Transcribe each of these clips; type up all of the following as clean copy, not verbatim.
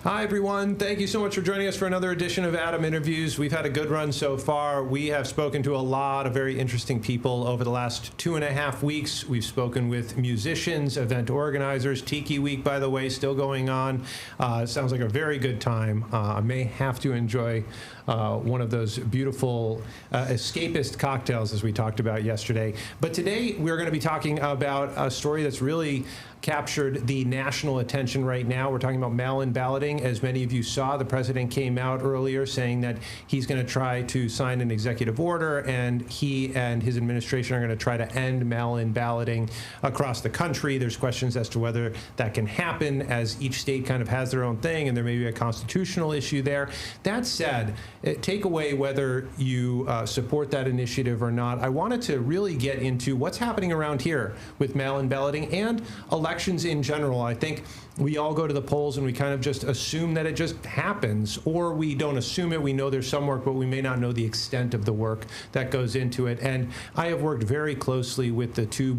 Hi, everyone. Thank you so much for joining us for another edition of Adam Interviews. We've had a good run so far. We have spoken to a lot of very interesting people over the last 2.5 weeks. We've spoken with musicians, event organizers. Tiki Week, by the way, still going on. Sounds like a very good time. I may have to enjoy one of those beautiful escapist cocktails as we talked about yesterday. But today we're going to be talking about a story that's really captured the national attention right now. We're talking about mail-in balloting. As many of you saw, the president came out earlier saying that he's going to try to sign an executive order, and he and his administration are going to try to end mail-in balloting across the country. There's questions as to whether that can happen, as each state kind of has their own thing, and there may be a constitutional issue there. That said, take away whether you support that initiative or not. I wanted to really get into what's happening around here with mail-in balloting and elections in general. I think we all go to the polls and we kind of just assume that it just happens, or we don't assume it. We know there's some work, but we may not know the extent of the work that goes into it. And I have worked very closely with the two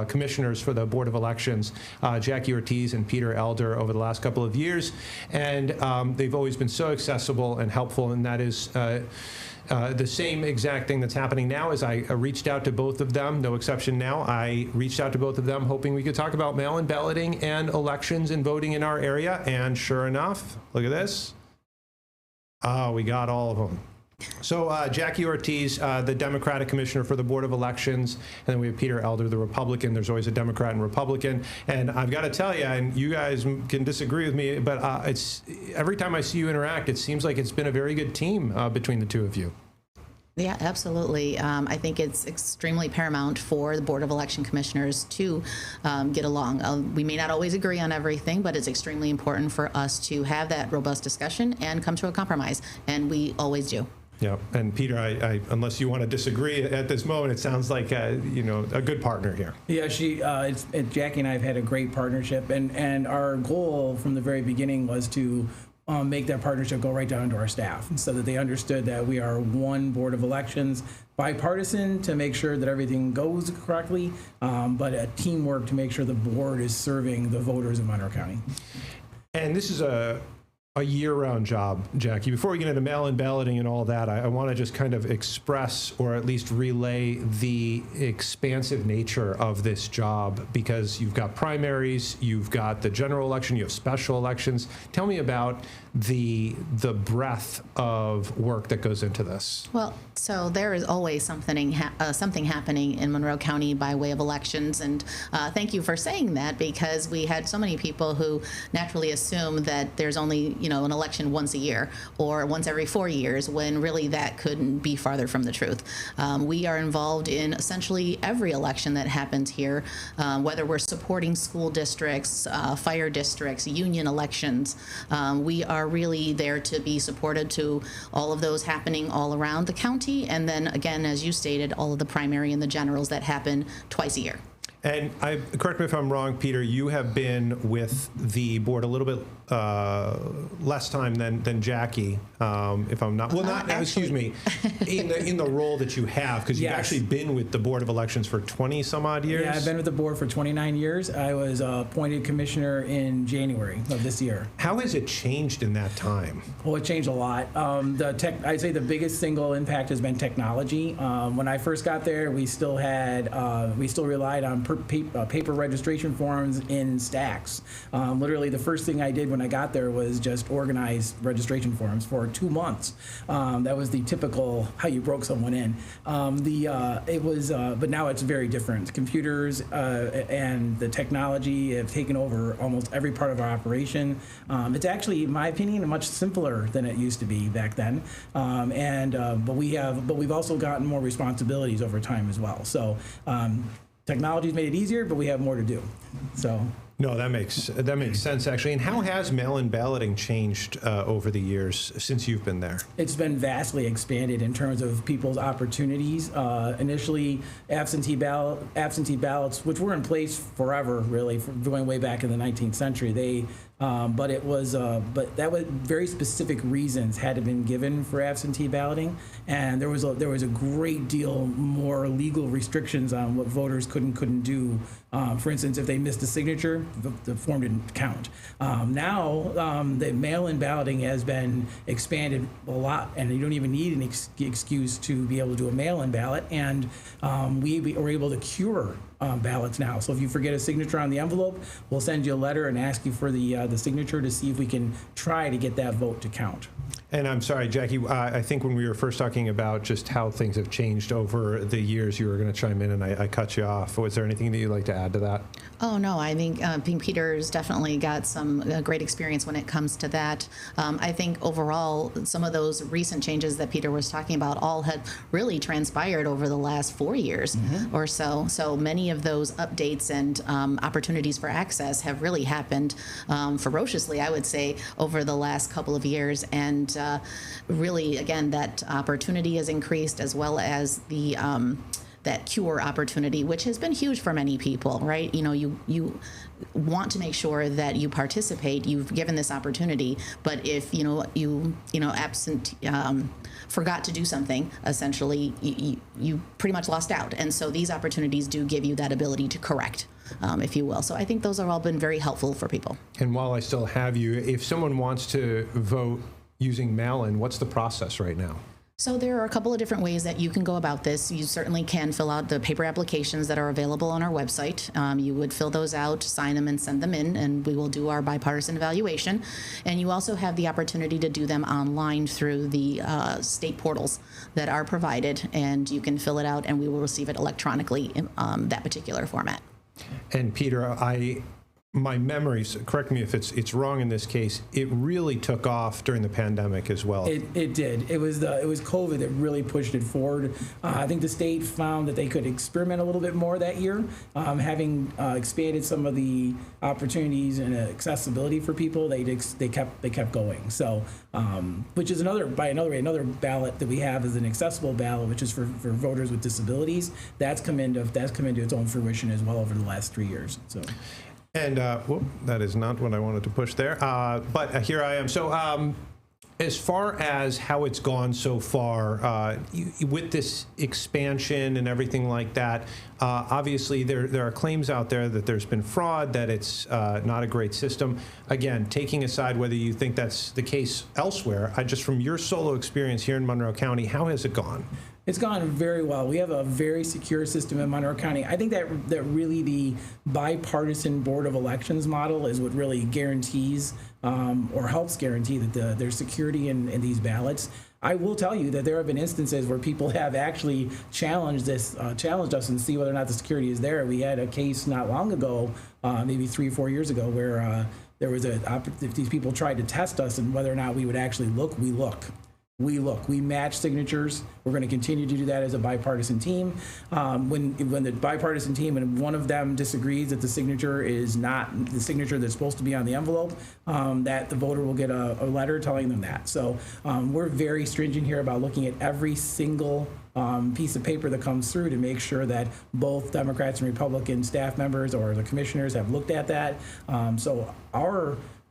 commissioners for the Board of Elections, Jackie Ortiz and Peter Elder, over the last couple of years. And they've always been so accessible and helpful, and that is the same exact thing that's happening now. Is I reached out to both of them, no exception now. I reached out to both of them hoping we could talk about mail-in balloting and elections and voting in our area. And sure enough, look at this. We got all of them. So Jackie Ortiz, the Democratic commissioner for the Board of Elections, and then we have Peter Elder, the Republican. There's always a Democrat and Republican. And I've got to tell you, and you guys can disagree with me, but it's every time I see you interact, it seems like it's been a very good team between the two of you. Yeah, absolutely. I think it's extremely paramount for the Board of Election Commissioners to get along. We may not always agree on everything, but it's extremely important for us to have that robust discussion and come to a compromise, and we always do. Yeah, and Peter, I unless you want to disagree at this moment, it sounds like a good partner here. Yeah, Jackie and I have had a great partnership, and our goal from the very beginning was to make that partnership go right down to our staff, so that they understood that we are one Board of Elections, bipartisan to make sure that everything goes correctly, but a teamwork to make sure the board is serving the voters of Monroe County. And this is a year-round job, Jackie. Before we get into mail-in balloting and all that, I want to just kind of express, or at least relay, the expansive nature of this job, because you've got primaries, you've got the general election, you have special elections. Tell me about the breadth of work that goes into this. Well, so there is always something happening in Monroe County by way of elections, and thank you for saying that, because we had so many people who naturally assume that there's only an election once a year or once every 4 years, when really that couldn't be farther from the truth. We are involved in essentially every election that happens here, whether we're supporting school districts, fire districts, union elections. We are really there to be supported to all of those happening all around the county. And then again, as you stated, all of the primary and the generals that happen twice a year. And correct me if I'm wrong, Peter, you have been with the board a little bit less time than Jackie, if I'm not. Well, not excuse me, in the role that you have, because you've actually been with the Board of Elections for 20 some odd years. Yeah, I've been with the board for 29 years. I was appointed commissioner in January of this year. How has it changed in that time? Well, it changed a lot. I'd say the biggest single impact has been technology. When I first got there, we still relied on paper registration forms in stacks. Literally, the first thing I did when I got there was just organize registration forms for 2 months. That was the typical how you broke someone in. But now it's very different. Computers and the technology have taken over almost every part of our operation. It's actually, in my opinion, much simpler than it used to be back then. But we've also gotten more responsibilities over time as well. So. Technology's made it easier, but we have more to do. So. No, that makes sense, actually. And how has mail-in balloting changed over the years since you've been there? It's been vastly expanded in terms of people's opportunities. Initially, absentee ballots, which were in place forever, really, going way back in the 19th century, they But that was very specific reasons had to been given for absentee balloting, and there was a great deal more legal restrictions on what voters could and couldn't do. For instance, if they missed a signature, the form didn't count. Now the mail-in balloting has been expanded a lot, and you don't even need an excuse to be able to do a mail-in ballot. And we are able to cure ballots now. So if you forget a signature on the envelope, we'll send you a letter and ask you for the signature to see if we can try to get that vote to count. And I'm sorry, Jackie, I think when we were first talking about just how things have changed over the years, you were going to chime in and I cut you off. Was there anything that you'd like to add to that? Oh, no, I think Peter's definitely got some great experience when it comes to that. I think overall, some of those recent changes that Peter was talking about all had really transpired over the last 4 years or so. So many of those updates and opportunities for access have really happened ferociously, I would say, over the last couple of years. And really, again, that opportunity has increased, as well as the that cure opportunity, which has been huge for many people, right? You know, you want to make sure that you participate. You've given this opportunity, but if you forgot to do something, essentially, you pretty much lost out. And so these opportunities do give you that ability to correct, if you will. So I think those have all been very helpful for people. And while I still have you, if someone wants to vote using mail-in, what's the process right now? So there are a couple of different ways that you can go about this. You certainly can fill out the paper applications that are available on our website. You would fill those out, sign them, and send them in, and we will do our bipartisan evaluation. And you also have the opportunity to do them online through the state portals that are provided, and you can fill it out, and we will receive it electronically in that particular format. And Peter, my memories, correct me if it's wrong in this case, it really took off during the pandemic as well. It did. It was COVID that really pushed it forward. I think the state found that they could experiment a little bit more that year, having expanded some of the opportunities and accessibility for people. They kept going. So, which is another ballot that we have is an accessible ballot, which is for voters with disabilities. That's come into its own fruition as well over the last 3 years. So. And that is not what I wanted to push there, but here I am. So as far as how it's gone so far, with this expansion and everything like that, obviously there are claims out there that there's been fraud, that it's not a great system. Again, taking aside whether you think that's the case elsewhere, just from your solo experience here in Monroe County, how has it gone? It's gone very well. We have a very secure system in Monroe County. I think that really the bipartisan Board of Elections model is what really guarantees or helps guarantee that there's security in these ballots. I will tell you that there have been instances where people have actually challenged us and see whether or not the security is there. We had a case not long ago, maybe 3 or 4 years ago, where there was if these people tried to test us and whether or not we would actually look, we look. We match signatures. We're going to continue to do that as a bipartisan team. When the bipartisan team and one of them disagrees that the signature is not the signature that's supposed to be on the envelope, that the voter will get a letter telling them that. So we're very stringent here about looking at every single piece of paper that comes through to make sure that both Democrats and Republican staff members or the commissioners have looked at that. So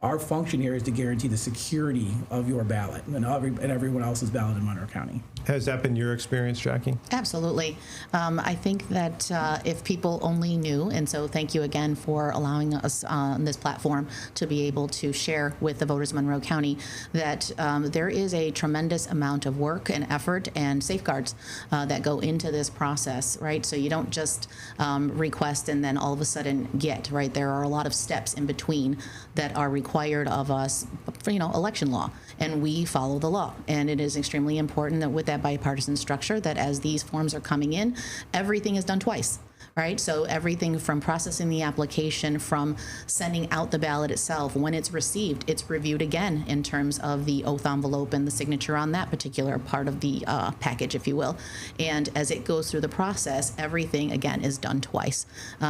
our function here is to guarantee the security of your ballot and everyone else's ballot in Monroe County. Has that been your experience, Jackie? Absolutely. I think that if people only knew, and so thank you again for allowing us on this platform to be able to share with the voters of Monroe County, that there is a tremendous amount of work and effort and safeguards that go into this process, right? So you don't just request and then all of a sudden get, right? There are a lot of steps in between that are required of us for, election law, and we follow the law. And it is extremely important that with that bipartisan structure, that as these forms are coming in, everything is done twice. Right? So everything from processing the application, from sending out the ballot itself, when it's received, it's reviewed again in terms of the oath envelope and the signature on that particular part of the package, if you will. And as it goes through the process, everything, again, is done twice.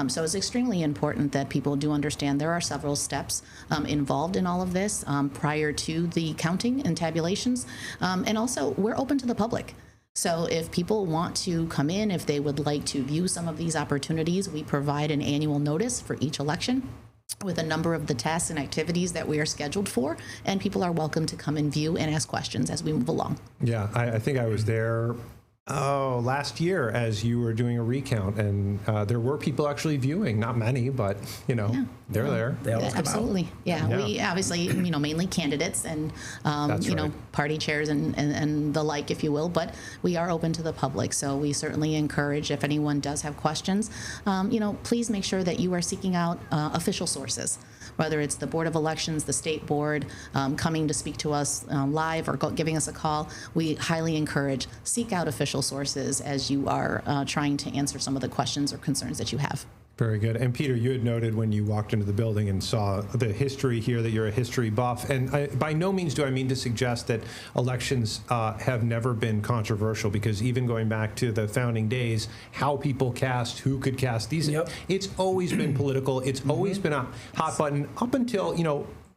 So it's extremely important that people do understand there are several steps involved in all of this prior to the counting and tabulations. And also, we're open to the public. So if people want to come in, if they would like to view some of these opportunities, we provide an annual notice for each election. with a number of the tests and activities that we are scheduled for, and people are welcome to come and view and ask questions as we move along. Yeah, I think I was there last year as you were doing a recount, and there were people actually viewing. Not many, but they're there. They always come out. Absolutely. Yeah. We obviously, mainly candidates and That's right. party chairs and the like, if you will. But we are open to the public, so we certainly encourage if anyone does have questions, please make sure that you are seeking out official sources. Whether it's the Board of Elections, the State Board, coming to speak to us live or giving us a call, we highly encourage seek out official sources as you are trying to answer some of the questions or concerns that you have. Very good. And Peter, you had noted when you walked into the building and saw the history here that you're a history buff. And by no means do I mean to suggest that elections have never been controversial, because even going back to the founding days, how people cast, who could cast, it's always been political. It's always been a hot button up until,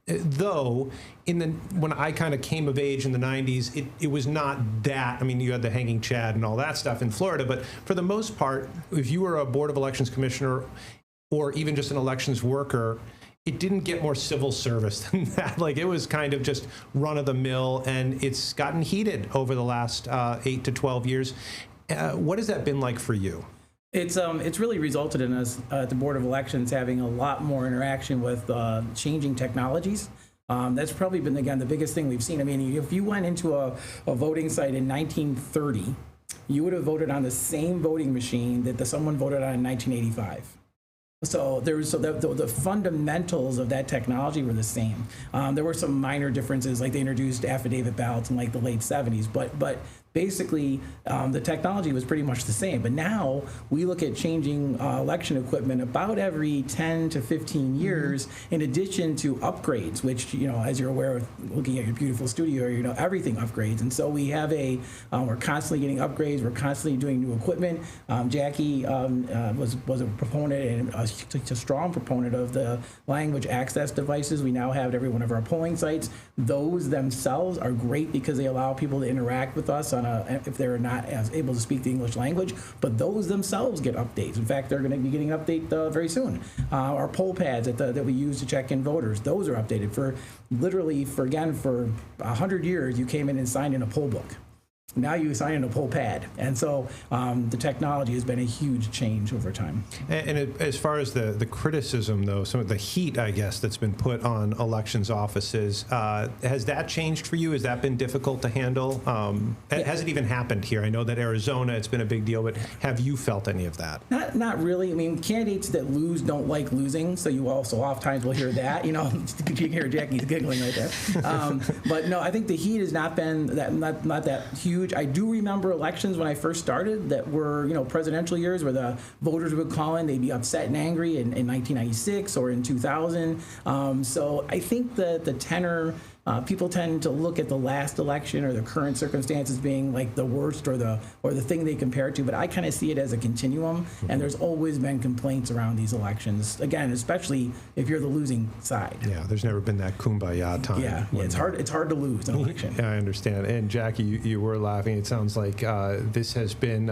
though when I kind of came of age in the 90s, it was not that. I mean, you had the hanging Chad and all that stuff in Florida, but for the most part, if you were a Board of Elections commissioner or even just an elections worker, it didn't get more civil service than that. Like, it was kind of just run of the mill, and it's gotten heated over the last 8 to 12 years. What has that been like for you? It's really resulted in us at the Board of Elections having a lot more interaction with changing technologies. That's probably been, again, the biggest thing we've seen. I mean, if you went into a voting site in 1930, you would have voted on the same voting machine that someone voted on in 1985. So the fundamentals of that technology were the same. There were some minor differences, like they introduced affidavit ballots in like the late 70s, but basically the technology was pretty much the same. But now we look at changing election equipment about every 10 to 15 years, in addition to upgrades, which, as you're aware of looking at your beautiful studio, everything upgrades. And so we have we're constantly getting upgrades. We're constantly doing new equipment. Jackie was a proponent and a strong proponent of the language access devices we now have at every one of our polling sites. Those themselves are great because they allow people to interact with us if they're not as able to speak the English language, but those themselves get updates. In fact, they're going to be getting an update very soon. Our poll pads that we use to check in voters, those are updated. For 100 years, you came in and signed in a poll book. Now you sign in a poll pad. And so the technology has been a huge change over time. And as far as the criticism, though, some of the heat, I guess, that's been put on elections offices, has that changed for you? Has that been difficult to handle? Has it even happened here? I know that Arizona, it's been a big deal, but have you felt any of that? Not really. I mean, candidates that lose don't like losing, so you also oftentimes will hear that. You can hear Jackie's giggling right there. But no, I think the heat has not been not that huge. I do remember elections when I first started that were, presidential years where the voters would call in, they'd be upset and angry in 1996 or in 2000. So I think that the tenor, people tend to look at the last election or the current circumstances being like the worst or the thing they compare it to, but I kind of see it as a continuum, and there's always been complaints around these elections, again, especially if you're the losing side. Yeah, there's never been that kumbaya time. Yeah, it's hard to lose an election. Yeah, I understand. And Jackie, you were laughing. It sounds like this has been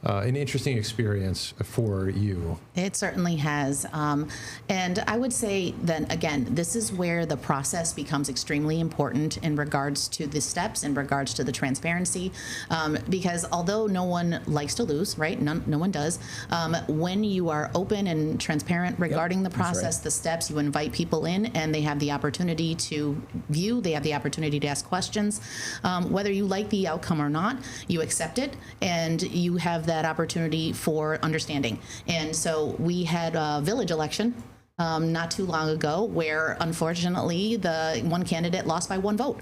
an interesting experience for you. It certainly has. And I would say that, again, this is where the process becomes extremely important in regards to the steps, in regards to the transparency, because although no one likes to lose, right? No one does. When you are open and transparent regarding the process, the steps, you invite people in and they have the opportunity to view, they have the opportunity to ask questions. Whether you like the outcome or not, you accept it and you have that opportunity for understanding. And so we had a village election not too long ago where unfortunately the one candidate lost by one vote.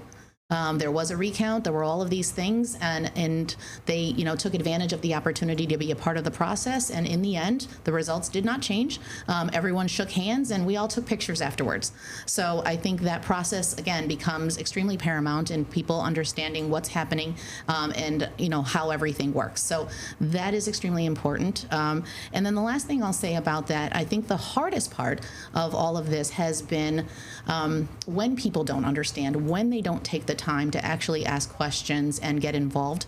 There was a recount. There were all of these things, and they took advantage of the opportunity to be a part of the process. And in the end, the results did not change. Everyone shook hands, and we all took pictures afterwards. So I think that process again becomes extremely paramount in people understanding what's happening and how everything works. So that is extremely important. And then the last thing I'll say about that, I think the hardest part of all of this has been when people don't understand, when they don't take the time to actually ask questions and get involved,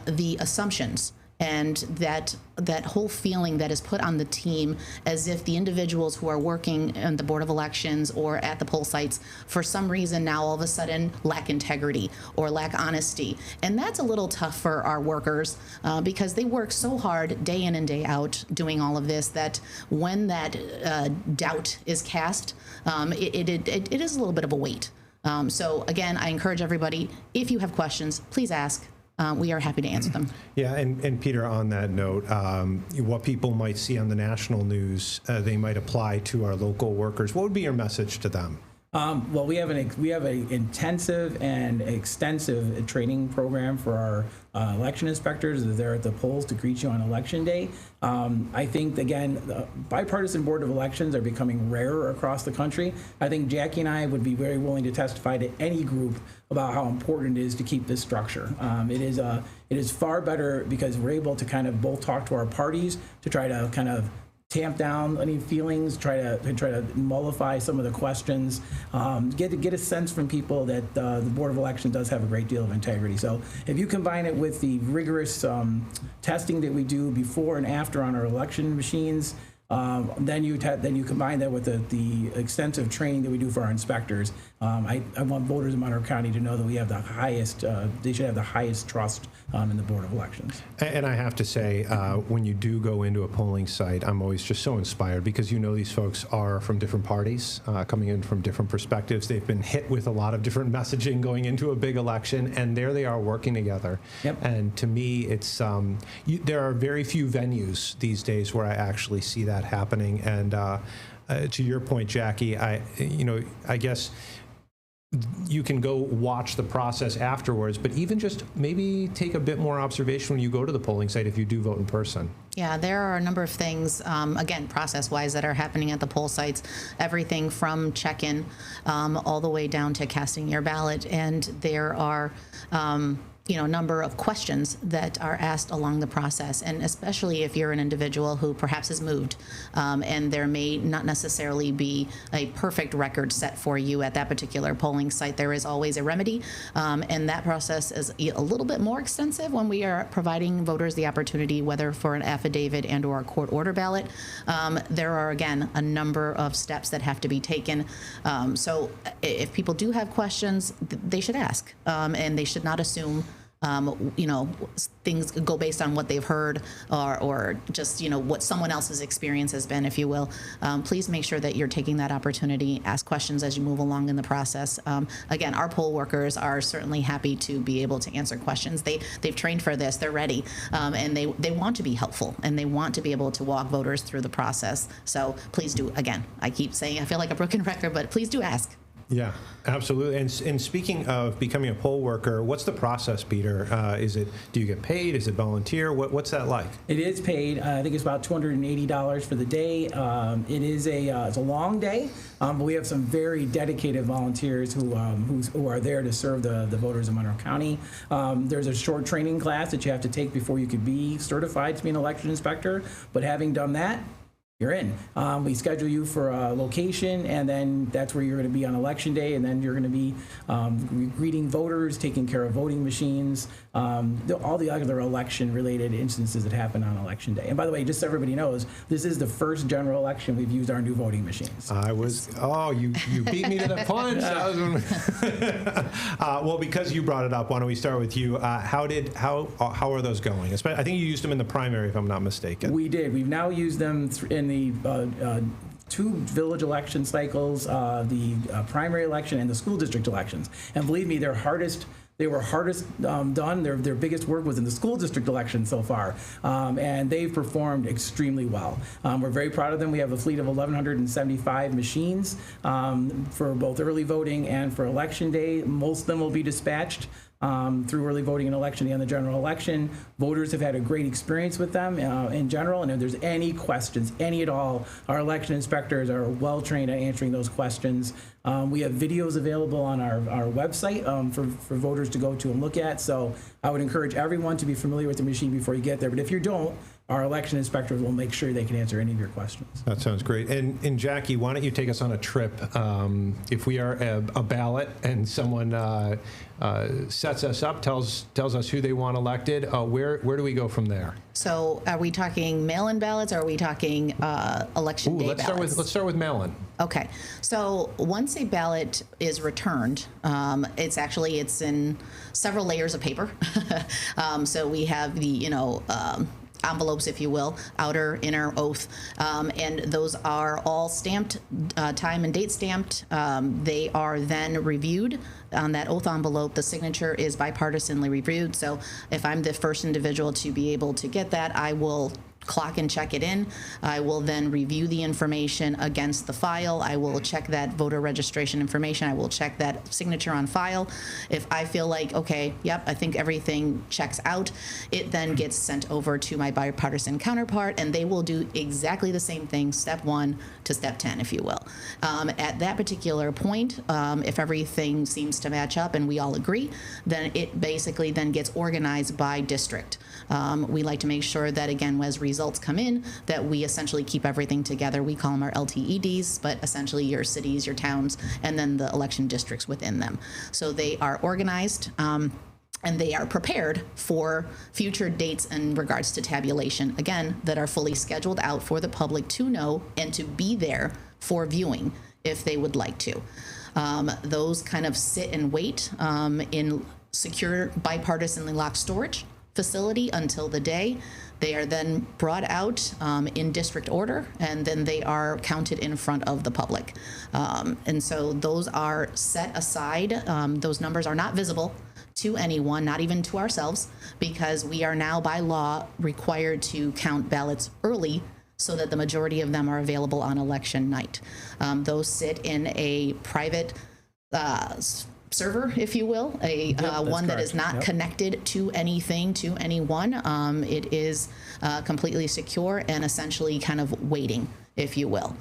the assumptions And that whole feeling that is put on the team as if the individuals who are working on the Board of Elections or at the poll sites for some reason now all of a sudden lack integrity or lack honesty. And that's a little tough for our workers because they work so hard day in and day out doing all of this that when that doubt is cast, it is a little bit of a weight. So again, I encourage everybody, if you have questions, please ask. We are happy to answer them. Yeah, and Peter, on that note, what people might see on the national news, they might apply to our local workers. What would be your message to them? Well, we have an intensive and extensive training program for our election inspectors that are there at the polls to greet you on election day. I think, again, the bipartisan Board of Elections are becoming rarer across the country. I think Jackie and I would be very willing to testify to any group about how important it is to keep this structure. It is far better because we're able to kind of both talk to our parties to try to kind of tamp down any feelings, try to mollify some of the questions, get a sense from people that the Board of Election does have a great deal of integrity. So if you combine it with the rigorous testing that we do before and after on our election machines, then you combine that with the extensive training that we do for our inspectors. I want voters in Monroe County to know that we have the highest, they should have the highest trust in the Board of Elections. And I have to say, when you do go into a polling site, I'm always just so inspired because you know these folks are from different parties, coming in from different perspectives. They've been hit with a lot of different messaging going into a big election, and there they are working together. Yep. And to me, it's there are very few venues these days where I actually see that happening. And to your point, Jackie, I guess you can go watch the process afterwards, but even just maybe take a bit more observation when you go to the polling site if you do vote in person. Yeah, there are a number of things, again, process-wise that are happening at the poll sites, everything from check-in all the way down to casting your ballot. And there are a number of questions that are asked along the process, and especially if you're an individual who perhaps has moved, and there may not necessarily be a perfect record set for you at that particular polling site. There is always a remedy, and that process is a little bit more extensive when we are providing voters the opportunity, whether for an affidavit and or a court order ballot. There are, again, a number of steps that have to be taken. So if people do have questions, they should ask, and they should not assume things go based on what they've heard or just, what someone else's experience has been, if you will. Please make sure that you're taking that opportunity, ask questions as you move along in the process. Again, our poll workers are certainly happy to be able to answer questions. They've trained for this, they're ready, and they want to be helpful, and they want to be able to walk voters through the process. So please do, again, I keep saying I feel like a broken record, but please do ask. Yeah, absolutely. And speaking of becoming a poll worker, what's the process, Peter? Do you get paid? Is it volunteer? What's that like? It is paid. I think it's about $280 for the day. It's a long day, but we have some very dedicated volunteers who are there to serve the voters of Monroe County. There's a short training class that you have to take before you could be certified to be an election inspector. But having done that, you're in. We schedule you for a location, and then that's where you're going to be on election day, and then you're going to be greeting voters, taking care of voting machines, all the other election-related instances that happen on election day. And by the way, just so everybody knows, this is the first general election we've used our new voting machines. You beat me to the punch. Well, because you brought it up, why don't we start with you? How are those going? I think you used them in the primary, if I'm not mistaken. We did. We've now used them in the two village election cycles, the primary election and the school district elections. And believe me, they were hardest done. Their biggest work was in the school district election so far, and they've performed extremely well. We're very proud of them. We have a fleet of 1,175 machines for both early voting and for election day. Most of them will be dispatched through early voting and election day on the general election. Voters have had a great experience with them in general, and if there's any questions, any at all, our election inspectors are well trained at answering those questions. We have videos available on our website for voters to go to and look at, so I would encourage everyone to be familiar with the machine before you get there. But if you don't, our election inspectors will make sure they can answer any of your questions. That sounds great. And Jackie, why don't you take us on a trip? If we are a ballot and someone sets us up, tells us who they want elected, where do we go from there? So are we talking mail-in ballots or are we talking election day ballots? Let's start with mail-in. Okay. So once a ballot is returned, it's in several layers of paper. So we have the, envelopes, if you will, outer, inner, oath, and those are all stamped, time and date stamped. They are then reviewed on that oath envelope. The signature is bipartisanly reviewed. So if I'm the first individual to be able to get that, I will clock and check it in. I will then review the information against the file. I will check that voter registration information. I will check that signature on file. If I feel like, okay, yep, I think everything checks out, it then gets sent over to my bipartisan counterpart, and they will do exactly the same thing, step 1 to step 10, if you will. At that particular point, if everything seems to match up and we all agree, then it basically then gets organized by district. We like to make sure that, again, as results come in, that we essentially keep everything together. We call them our LTEDs, but essentially your cities, your towns, and then the election districts within them. So they are organized. And they are prepared for future dates in regards to tabulation, again, that are fully scheduled out for the public to know and to be there for viewing if they would like to. Those kind of sit and wait in secure bipartisanly locked storage facility until the day. They are then brought out in district order, and then they are counted in front of the public. And so those are set aside. Those numbers are not visible to anyone, not even to ourselves, because we are now by law required to count ballots early so that the majority of them are available on election night. Those sit in a private server, if you will, one that is not connected to anything, to anyone. It is completely secure and essentially kind of waiting, if you will.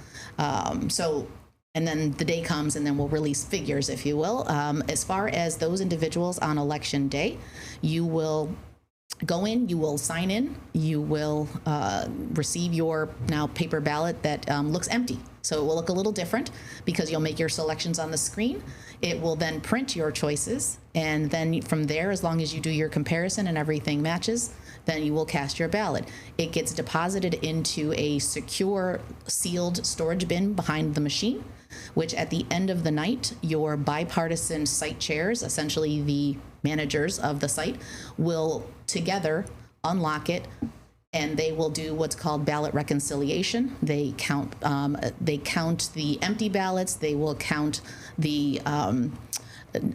And then the day comes and then we'll release figures, if you will. As far as those individuals on election day, you will go in, you will sign in, you will receive your now paper ballot that looks empty. So it will look a little different because you'll make your selections on the screen. It will then print your choices. And then from there, as long as you do your comparison and everything matches, then you will cast your ballot. It gets deposited into a secure sealed storage bin behind the machine, which at the end of the night, your bipartisan site chairs, essentially the managers of the site, will together unlock it, and they will do what's called ballot reconciliation. They count the empty ballots. They will count the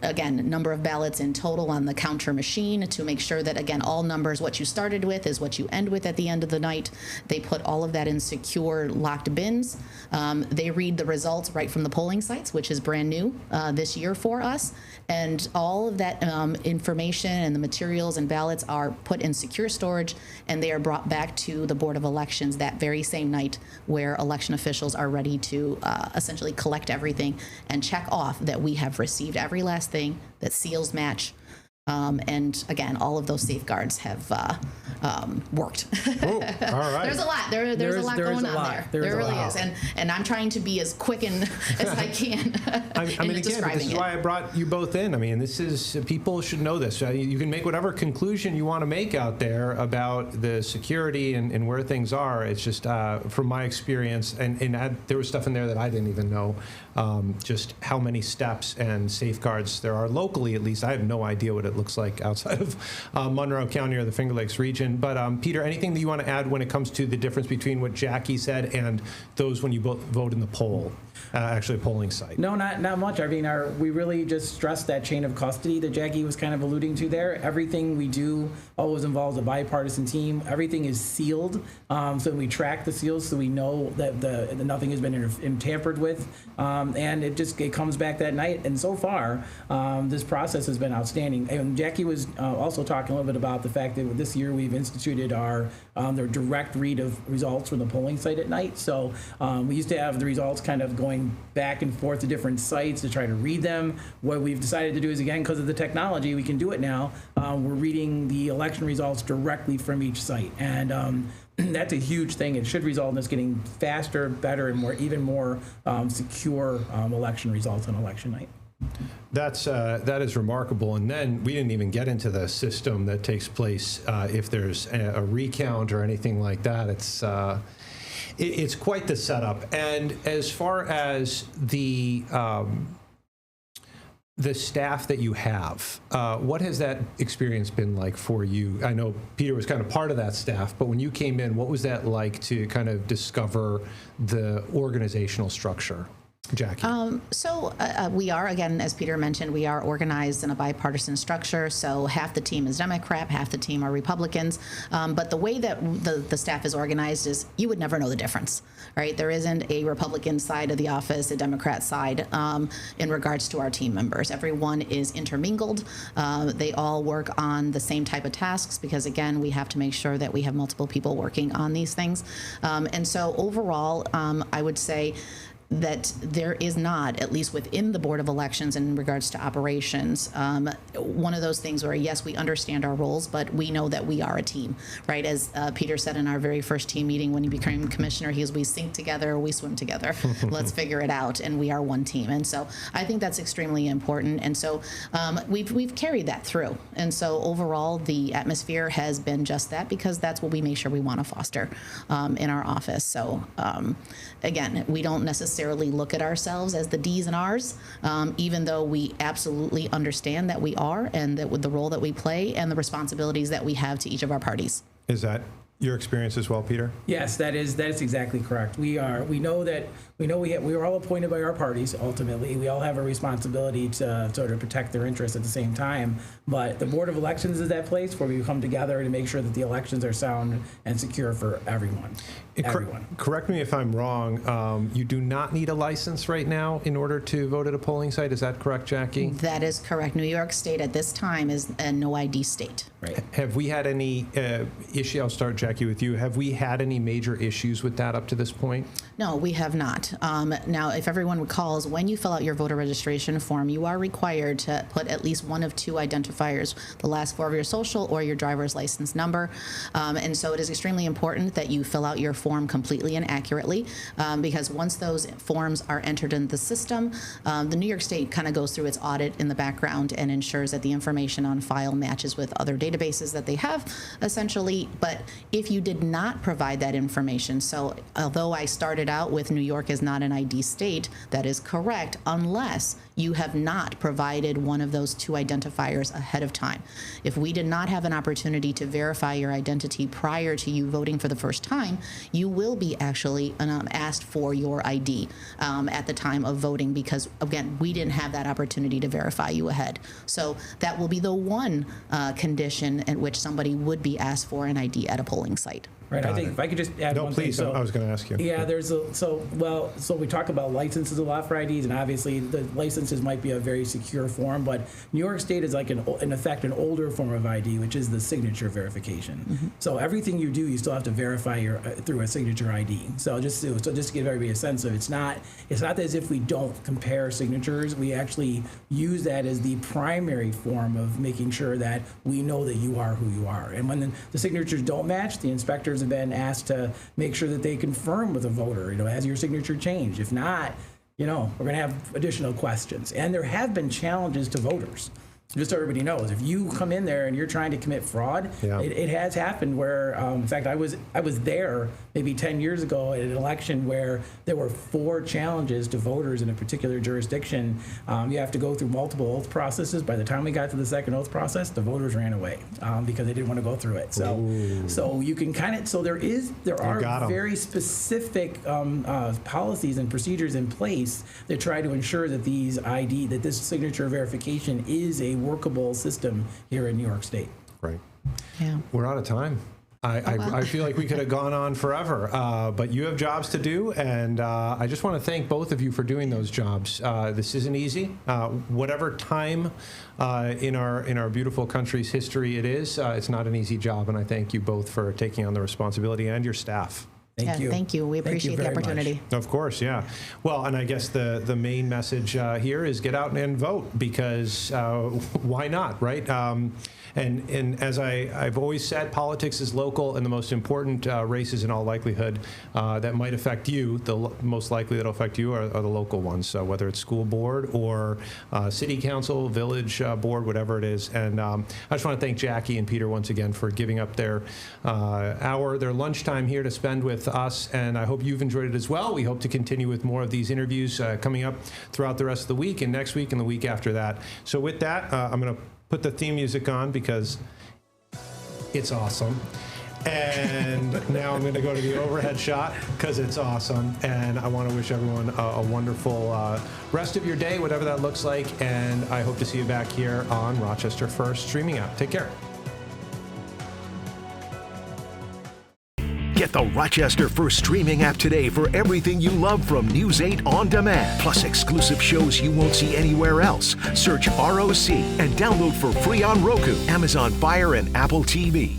again, number of ballots in total on the counter machine to make sure that, again, all numbers, what you started with is what you end with at the end of the night. They put all of that in secure locked bins. They read the results right from the polling sites, which is brand new this year for us. And all of that information and the materials and ballots are put in secure storage, and they are brought back to the Board of Elections that very same night, where election officials are ready to essentially collect everything and check off that we have received every last thing, that seals match. And again, all of those safeguards have worked. Ooh, all right. There's a lot. There's a lot going on there. There really is. And I'm trying to be as quick as I can. I mean, again, this is why I brought you both in. I mean, this is, people should know this. You can make whatever conclusion you want to make out there about the security and where things are. It's just from my experience, and there was stuff in there that I didn't even know, just how many steps and safeguards there are locally, at least. I have no idea what it looks like outside of Monroe County or the Finger Lakes region. But Peter, anything that you want to add when it comes to the difference between what Jackie said and those when you vote in the poll, actually a polling site? No, not much. I mean, we really just stressed that chain of custody that Jackie was kind of alluding to there. Everything we do always involves a bipartisan team. Everything is sealed, so we track the seals so we know that nothing has been tampered with, and it comes back that night. And so far, this process has been outstanding. And Jackie was also talking a little bit about the fact that this year we've instituted our the direct read of results from the polling site at night. So we used to have the results kind of going back and forth to different sites to try to read them. What we've decided to do is, again, because of the technology, we can do it now. We're reading the election results directly from each site, and that's a huge thing. It should result in us getting faster, better, and even more secure election results on election night. That is remarkable. And then we didn't even get into the system that takes place if there's a recount or anything like that. It's quite the setup. And as far as the staff that you have, what has that experience been like for you? I know Peter was kind of part of that staff, but when you came in, what was that like to kind of discover the organizational structure? Jackie. We are, again, as Peter mentioned, we are organized in a bipartisan structure. So half the team is Democrat, half the team are Republicans. But the way that the staff is organized is you would never know the difference, right? There isn't a Republican side of the office, a Democrat side in regards to our team members. Everyone is intermingled. They all work on the same type of tasks because, again, we have to make sure that we have multiple people working on these things. And so overall, I would say that there is not, at least within the Board of Elections in regards to operations, one of those things where, yes, we understand our roles, but we know that we are a team, right? As Peter said in our very first team meeting when he became commissioner, we sink together, we swim together. Let's figure it out, and we are one team. And so I think that's extremely important. And so we've carried that through. And so overall, the atmosphere has been just that, because that's what we make sure we want to foster in our office. So again, we don't necessarily look at ourselves as the D's and R's, even though we absolutely understand that we are, and that with the role that we play and the responsibilities that we have to each of our parties. Is that your experience as well, Peter? Yes, that is exactly correct. We are all appointed by our parties. Ultimately, we all have a responsibility to sort of protect their interests at the same time. But the Board of Elections is that place where we come together to make sure that the elections are sound and secure for everyone. Correct me if I'm wrong. You do not need a license right now in order to vote at a polling site. Is that correct, Jackie? That is correct. New York State at this time is a no ID state. Right. Have we had any issue? I'll start, Jackie, with you. Have we had any major issues with that up to this point? No, we have not. Now, if everyone recalls, when you fill out your voter registration form, you are required to put at least one of two identifiers, the last four of your social or your driver's license number. And so it is extremely important that you fill out your form completely and accurately, because once those forms are entered in the system, the New York State kind of goes through its audit in the background and ensures that the information on file matches with other databases that they have, essentially. But if you did not provide that information, so although I started out with New York is not an ID state, that is correct, unless you have not provided one of those two identifiers ahead of time. If we did not have an opportunity to verify your identity prior to you voting for the first time, you will be actually asked for your ID at the time of voting, because, again, we didn't have that opportunity to verify you ahead. So that will be the one condition in which somebody would be asked for an ID at a polling site. Right. I think if I could just add one thing. No, please. I was going to ask you. Yeah, so we talk about licenses a lot for IDs, and obviously the licenses might be a very secure form, but New York State is like, in effect, an older form of ID, which is the signature verification. Mm-hmm. So everything you do, you still have to verify through a signature ID. So just to give everybody a sense of, it's not as if we don't compare signatures. We actually use that as the primary form of making sure that we know that you are who you are. And when the signatures don't match, the inspectors have been asked to make sure that they confirm with a voter, has your signature changed? If not, we're going to have additional questions. And there have been challenges to voters. Just so everybody knows, if you come in there and you're trying to commit fraud, it has happened where, in fact, I was there maybe 10 years ago at an election where there were 4 challenges to voters in a particular jurisdiction. You have to go through multiple oath processes. By the time we got to the second oath process, the voters ran away because they didn't want to go through it. So you can there are very specific policies and procedures in place that try to ensure that that this signature verification is a workable system here in New York State. Right. Yeah. We're out of time. I feel like we could have gone on forever, but you have jobs to do, and I just want to thank both of you for doing those jobs. This isn't easy. Whatever time in our beautiful country's history it is, it's not an easy job, and I thank you both for taking on the responsibility, and your staff. Thank you. Thank you. We appreciate the opportunity. Of course, yeah. Well, and I guess the main message here is get out and vote, because why not, right? And as I've always said, politics is local, and the most important races in all likelihood that might affect you, the most likely that will affect you are the local ones. So whether it's school board or city council, village board, whatever it is. And I just want to thank Jackie and Peter once again for giving up their their lunchtime here to spend with us. And I hope you've enjoyed it as well. We hope to continue with more of these interviews coming up throughout the rest of the week, and next week and the week after that. So with that, I'm going to put the theme music on because it's awesome. And now I'm going to go to the overhead shot because it's awesome. And I want to wish everyone a wonderful rest of your day, whatever that looks like. And I hope to see you back here on Rochester First streaming app. Take care. Get the Rochester First streaming app today for everything you love from News 8 On Demand, plus exclusive shows you won't see anywhere else. Search ROC and download for free on Roku, Amazon Fire, and Apple TV.